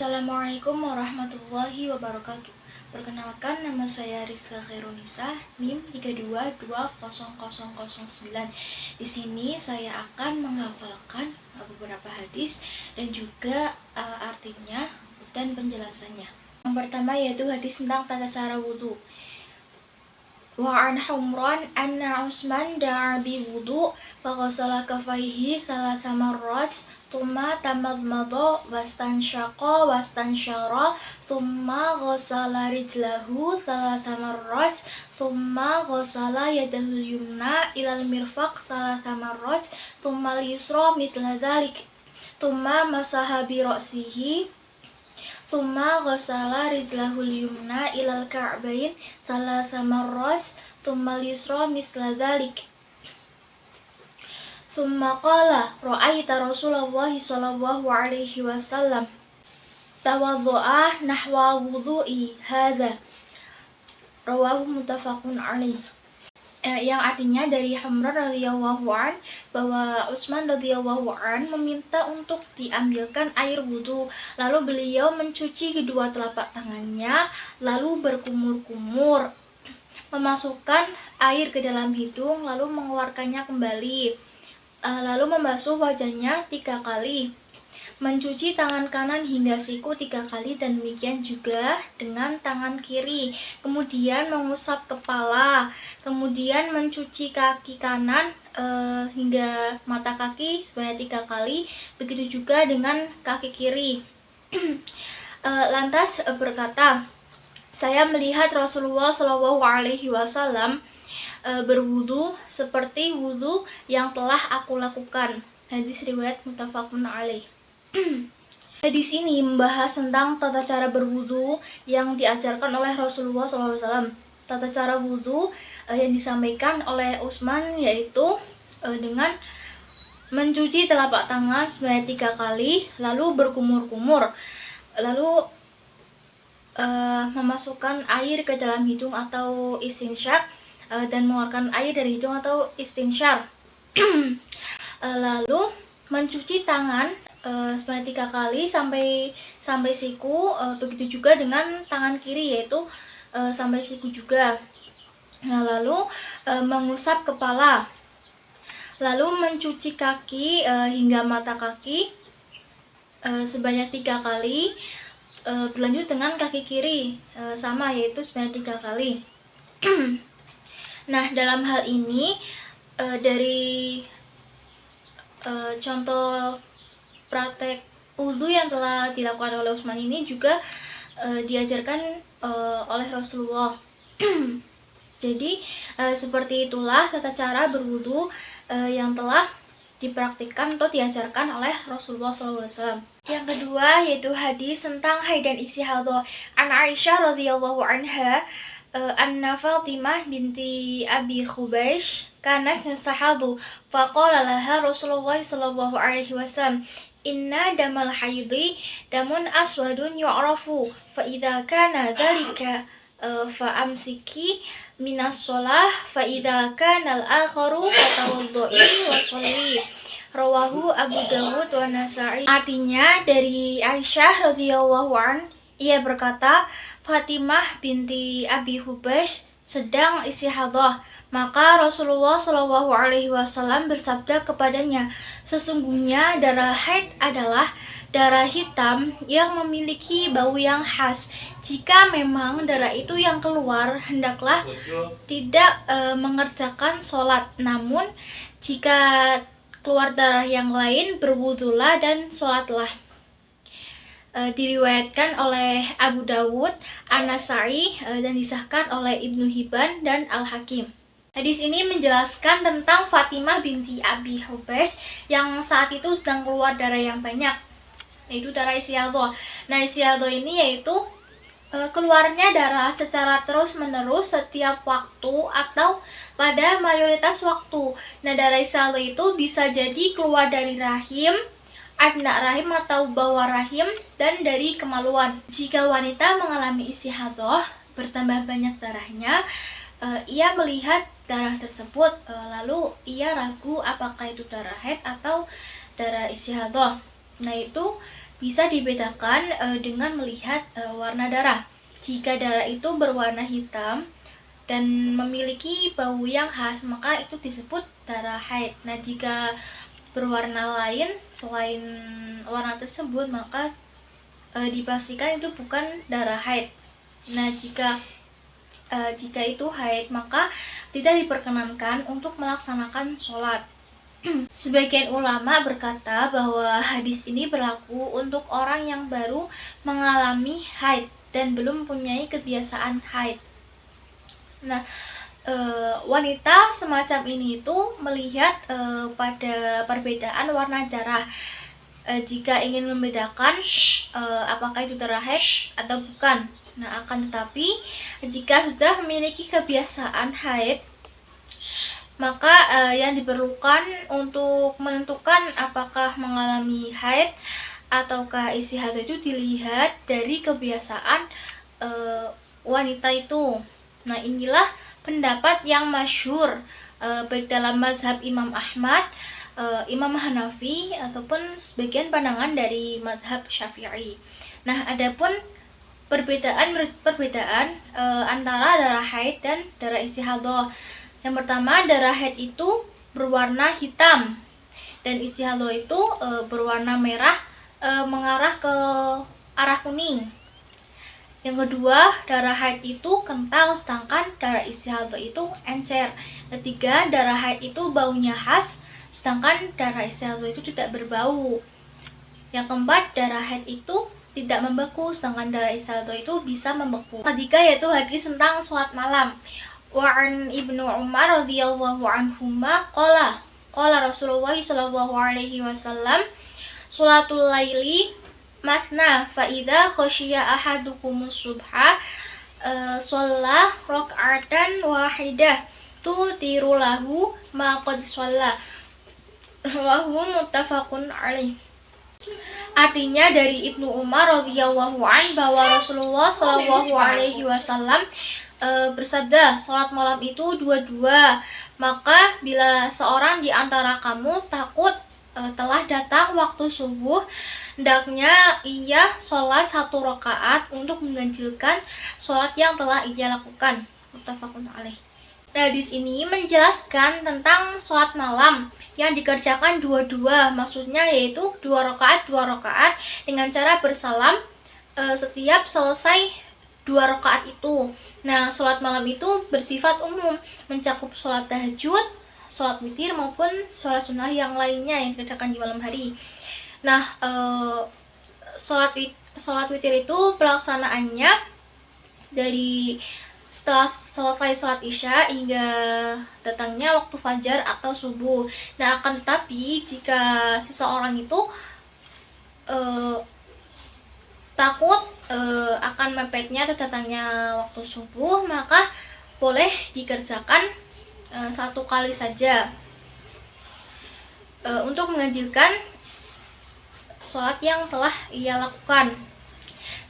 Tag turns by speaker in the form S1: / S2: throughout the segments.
S1: Assalamualaikum warahmatullahi wabarakatuh. Perkenalkan, nama saya Rizka Khairunisa, NIM 32200009. Di sini saya akan menghafalkan beberapa hadis dan juga artinya dan penjelasannya. Yang pertama yaitu hadis tentang tata cara wudhu. Wa an Humran anna Utsman da'a bi wudu fa ghasala kaffaihi thalatha marrat thumma tamadmada wastanshaqa wastanshara thumma ghasala rijlahu thalatha marrat thumma ghasala yadahu yumna ilal mirfaq thalatha marrat thumma al-yusra mithla dhalik thumma masaha bi ra'sihi thumma ghasala rijlahul yumna ilal ka'bain thalatha marras thumma al-yusra misla dhalik thumma qala ra'aita Rasulullah sallallahu alaihi wasallam tawaddu'a nahwa wudu'i hadza rawahu muttafaqun alaih. Yang artinya dari Humran radhiyallahu an bahwa Utsman radhiyallahu an meminta untuk diambilkan air wudhu, lalu beliau mencuci kedua telapak tangannya, lalu berkumur-kumur, memasukkan air ke dalam hidung, lalu mengeluarkannya kembali, lalu membasuh wajahnya 3 kali, mencuci tangan kanan hingga siku 3 kali, dan demikian juga dengan tangan kiri, kemudian mengusap kepala, kemudian mencuci kaki kanan hingga mata kaki sebanyak 3 kali, begitu juga dengan kaki kiri. Lantas berkata, saya melihat Rasulullah Shallallahu Alaihi Wasallam berwudu seperti wudu yang telah aku lakukan. Hadis riwayat muttafaqun alaih. Hadis ini membahas tentang tata cara berwudu yang diajarkan oleh Rasulullah SAW. Tata cara wudu yang disampaikan oleh Utsman yaitu dengan mencuci telapak tangan sebanyak 3 kali, lalu berkumur-kumur, lalu memasukkan air ke dalam hidung atau istinsyaq, dan mengeluarkan air dari hidung atau istinsyar. Lalu mencuci tangan sebanyak 3 kali sampai siku, begitu juga dengan tangan kiri yaitu sampai siku juga. Nah, lalu mengusap kepala, lalu mencuci kaki hingga mata kaki sebanyak 3 kali, berlanjut dengan kaki kiri sama yaitu sebanyak 3 kali. Nah, dalam hal ini dari contoh praktek wudhu yang telah dilakukan oleh Utsman ini juga diajarkan oleh Rasulullah. Jadi seperti itulah tata cara berwudhu yang telah dipraktikkan atau diajarkan oleh Rasulullah SAW. Yang kedua yaitu hadis tentang haid dan istihadhah. An Aisyah radhiyallahu anha anna Fatimah binti Abi Khubaysh kanat mustahadhu faqala laha Rasulullah sallallahu alaihi wasallam inna damal haidhi damun aswadun yu'rafu fa idza kana dzalika fa amsiki minas shalah fa idza kana al-akharu fatawaddu'i wa sholli. Rawahu Abu Dawud wa Nasa'i. Artinya dari Aisyah radhiyallahu an, ia berkata, Fatimah binti Abi Hubaysh sedang istihadhah, maka Rasulullah Shallallahu Alaihi Wasallam bersabda kepadanya, sesungguhnya darah haid adalah darah hitam yang memiliki bau yang khas. Jika memang darah itu yang keluar, hendaklah tidak mengerjakan sholat. Namun jika keluar darah yang lain, berwudulah dan sholatlah. Diriwayatkan oleh Abu Dawud, An-Nasa'i, dan disahkan oleh Ibnu Hibban dan Al-Hakim. Hadis ini menjelaskan tentang Fatimah binti Abi Hubaysh yang saat itu sedang keluar darah yang banyak, yaitu darah istihadhah. Nah, istihadhah ini yaitu keluarnya darah secara terus-menerus setiap waktu atau pada mayoritas waktu. Nah, darah istihadhah itu bisa jadi keluar dari rahim, adna rahim atau bawah rahim, dan dari kemaluan. Jika wanita mengalami istihadhah, bertambah banyak darahnya, ia melihat darah tersebut, lalu ia ragu apakah itu darah haid atau darah istihadhah. Nah, itu bisa dibedakan dengan melihat warna darah. Jika darah itu berwarna hitam dan memiliki bau yang khas, maka itu disebut darah haid. Nah, jika berwarna lain selain warna tersebut, maka dipastikan itu bukan darah haid. Nah, jika itu haid, maka tidak diperkenankan untuk melaksanakan sholat. Sebagian ulama berkata bahwa hadis ini berlaku untuk orang yang baru mengalami haid dan belum mempunyai kebiasaan haid. Nah, wanita semacam ini itu melihat pada perbedaan warna darah. Jika ingin membedakan apakah itu darah haid atau bukan. Nah, akan tetapi jika sudah memiliki kebiasaan haid, maka yang diperlukan untuk menentukan apakah mengalami haid ataukah istihadha itu dilihat dari kebiasaan wanita itu. Nah, inilah pendapat yang masyhur baik dalam mazhab Imam Ahmad, Imam Hanafi, ataupun sebagian pandangan dari mazhab Syafi'i. Nah, adapun perbedaan antara darah haid dan darah istihadha. Yang pertama, darah haid itu berwarna hitam dan istihadha itu berwarna merah mengarah ke arah kuning. Yang kedua, darah haid itu kental, sedangkan darah istihadha itu encer. Ketiga, darah haid itu baunya khas, sedangkan darah istihadha itu tidak berbau. Yang keempat, darah haid itu tidak membeku, sedangkan darah istihadha itu bisa membeku. Ketiga yaitu hadis tentang sholat malam. Wa'an Ibnu Umar radhiyallahu anhuma qala Rasulullah sallallahu alaihi wasallam sholatul laili masna fa idza khashiya ahadukumus subha shalla rak'atan wahidah tutiru lahu ma qad shalla wa huwa muttafaqun alaih. Artinya dari Ibnu Umar radhiyallahu an bahwa Rasulullah sallallahu alaihi wasallam bersabda, sholat malam itu dua-dua. Maka bila seorang di antara kamu takut telah datang waktu subuh, hendaknya ia sholat 1 rakaat untuk mengganjilkan sholat yang telah ia lakukan. Muttafaqun alaih. Nah, di sini menjelaskan tentang sholat malam yang dikerjakan dua-dua, maksudnya yaitu 2 rakaat dengan cara bersalam setiap selesai 2 rakaat itu. Nah, sholat malam itu bersifat umum, mencakup sholat tahajud, sholat witir maupun sholat sunnah yang lainnya yang dikerjakan di malam hari. Nah, sholat witir itu pelaksanaannya dari setelah selesai sholat isya hingga datangnya waktu fajar atau subuh. Nah, akan tetapi jika seseorang itu takut akan mepetnya atau datangnya waktu subuh, maka boleh dikerjakan 1 kali saja untuk mengganjilkan sholat yang telah ia lakukan,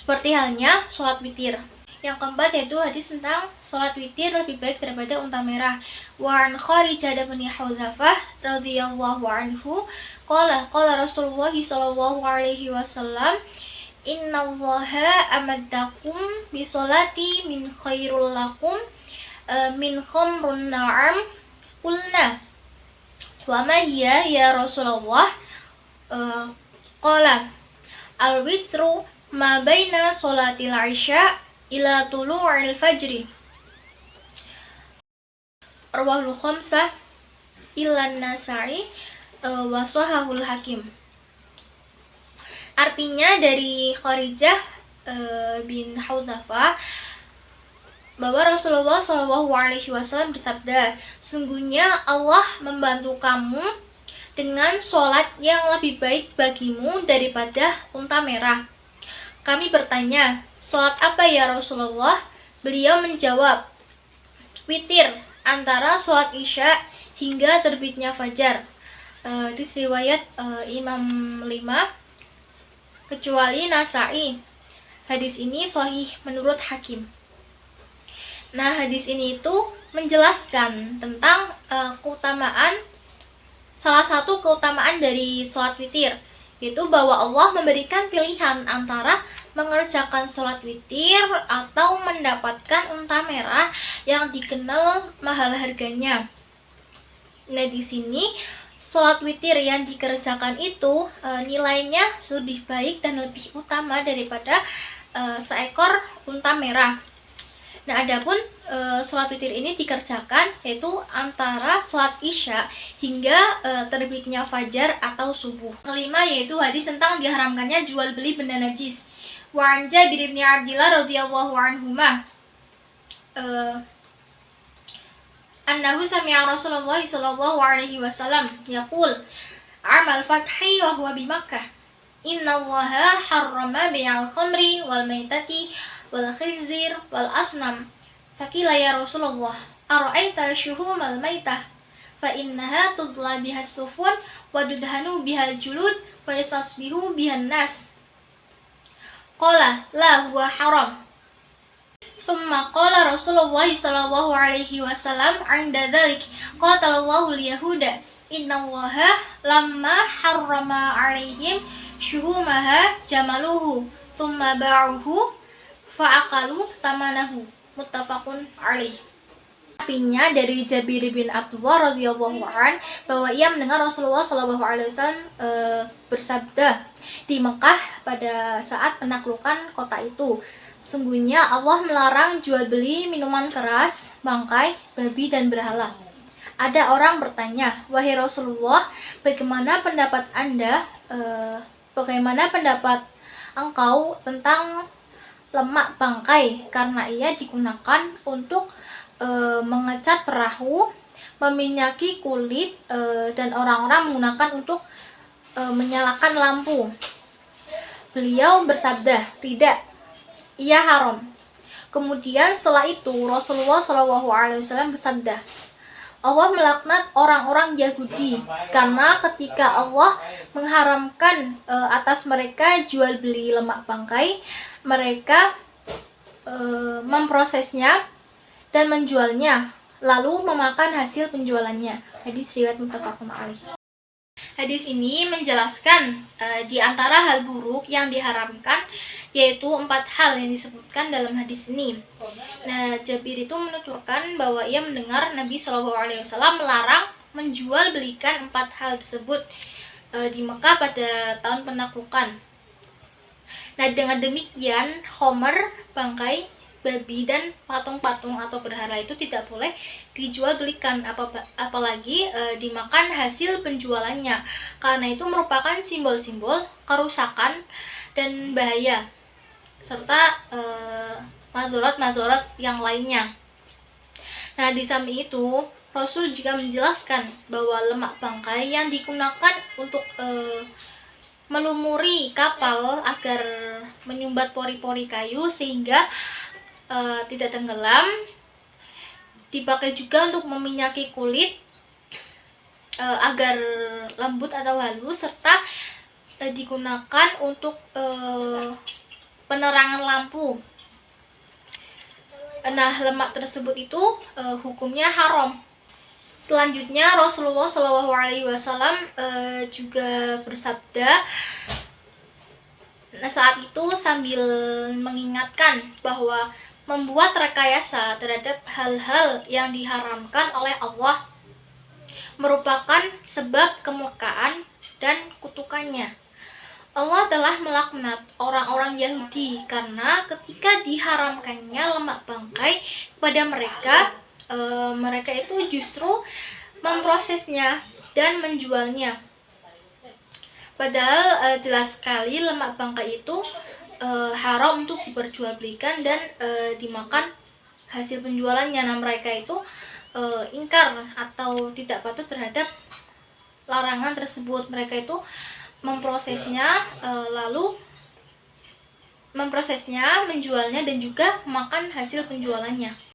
S1: seperti halnya sholat witir. Yang keempat yaitu hadis tentang sholat witir lebih baik daripada unta merah. Wa an Kharijah bin Hudzafah radhiyallahu anhu qala Rasulullah sallallahu alaihi wasallam innallaha amaddakum bi sholati min khairul lakum min khamrun na'am. Qulna wa ma hiya ya Rasulullah? Qala al-witru ma baina sholatil isya ila tulu'il fajri. Rawahul khamsah illa Nasa'i wa shahahul Hakim. Artinya dari Kharijah bin Hudzafah bahwa Rasulullah SAW bersabda, sungguhnya Allah membantu kamu dengan sholat yang lebih baik bagimu daripada unta merah. Kami bertanya, sholat apa ya Rasulullah? Beliau menjawab, witir antara sholat isya hingga terbitnya fajar. Di riwayat Imam 5 kecuali Nasa'i. Hadis ini sahih menurut Hakim. Nah, hadis ini itu menjelaskan tentang keutamaan, salah satu keutamaan dari sholat witir, yaitu bahwa Allah memberikan pilihan antara mengerjakan sholat witir atau mendapatkan unta merah yang dikenal mahal harganya. Nah, di sini sholat witir yang dikerjakan itu nilainya lebih baik dan lebih utama daripada seekor unta merah. Nah, adapun sholat witir ini dikerjakan yaitu antara sholat isya hingga terbitnya fajar atau subuh. Kelima yaitu hadis tentang diharamkannya jual beli benda najis. Wa an Jabir bin Abdillah radhiyallahu anhuma annahu sami'a Rasulullah sallallahu alaihi wasallam yaqul amal fathi wa huwa bi Makkah innallaha harrama bai'al khamri wal maitati wal khinzir wal asnam. Faqila ya Rasulullah ara'aita syuhumal maitah fa innaha tudla biha sufun wa dudhanu bihal julud wa yastasbihu bihan nas. Qala la huwa haram. Thumma qala Rasulullah sallallahu alaihi wasallam 'inda dzalik qatalallahu al-yahuda innallaha lamma harrama 'alaihim syuhumaha jamaluhu thumma ba'uhu fa'aqalu tamanahu. Muttafaqun alaih. Artinya dari Jabir bin Abdullah radhiyallahu an bahwa ia mendengar Rasulullah sallallahu alaihi wasallam bersabda di Mekah pada saat penaklukan kota itu, sungguhnya Allah melarang jual beli minuman keras, bangkai, babi dan berhala. Ada orang bertanya, wahai Rasulullah, bagaimana pendapat Anda? Bagaimana pendapat engkau tentang lemak bangkai karena ia digunakan untuk mengecat perahu, meminyaki kulit, dan orang-orang menggunakan untuk menyalakan lampu. Beliau bersabda, tidak, ia haram. Kemudian setelah itu Rasulullah SAW bersabda, Allah melaknat orang-orang Yahudi karena ketika Allah mengharamkan atas mereka jual beli lemak bangkai, mereka memprosesnya dan menjualnya, lalu memakan hasil penjualannya. Hadis riwayat muttafaqun alaih. Hadis ini menjelaskan di antara hal buruk yang diharamkan, yaitu 4 hal yang disebutkan dalam hadis ini. Nah, Jabir itu menuturkan bahwa ia mendengar Nabi SAW melarang menjual belikan 4 hal tersebut di Mekah pada tahun penaklukan. Nah, dengan demikian khomer, bangkai, babi, dan patung-patung atau berhala itu tidak boleh dijual belikan, apalagi dimakan hasil penjualannya, karena itu merupakan simbol-simbol kerusakan dan bahaya, serta mazharat yang lainnya. Nah, di samping itu Rasul juga menjelaskan bahwa lemak bangkai yang digunakan untuk melumuri kapal agar menyumbat pori-pori kayu sehingga tidak tenggelam, dipakai juga untuk meminyaki kulit agar lembut atau halus, serta digunakan untuk penerangan lampu. Nah, lemak tersebut itu hukumnya haram. Selanjutnya Rasulullah SAW juga bersabda, nah saat itu sambil mengingatkan bahwa membuat rekayasa terhadap hal-hal yang diharamkan oleh Allah merupakan sebab kemurkaan dan kutukannya. Allah telah melaknat orang-orang Yahudi karena ketika diharamkannya lemak bangkai kepada mereka, mereka itu justru memprosesnya dan menjualnya. Padahal jelas sekali lemak bangkai itu haram untuk diperjualbelikan dan dimakan hasil penjualannya. Nah, mereka itu ingkar atau tidak patuh terhadap larangan tersebut. Mereka itu memprosesnya, menjualnya dan juga makan hasil penjualannya.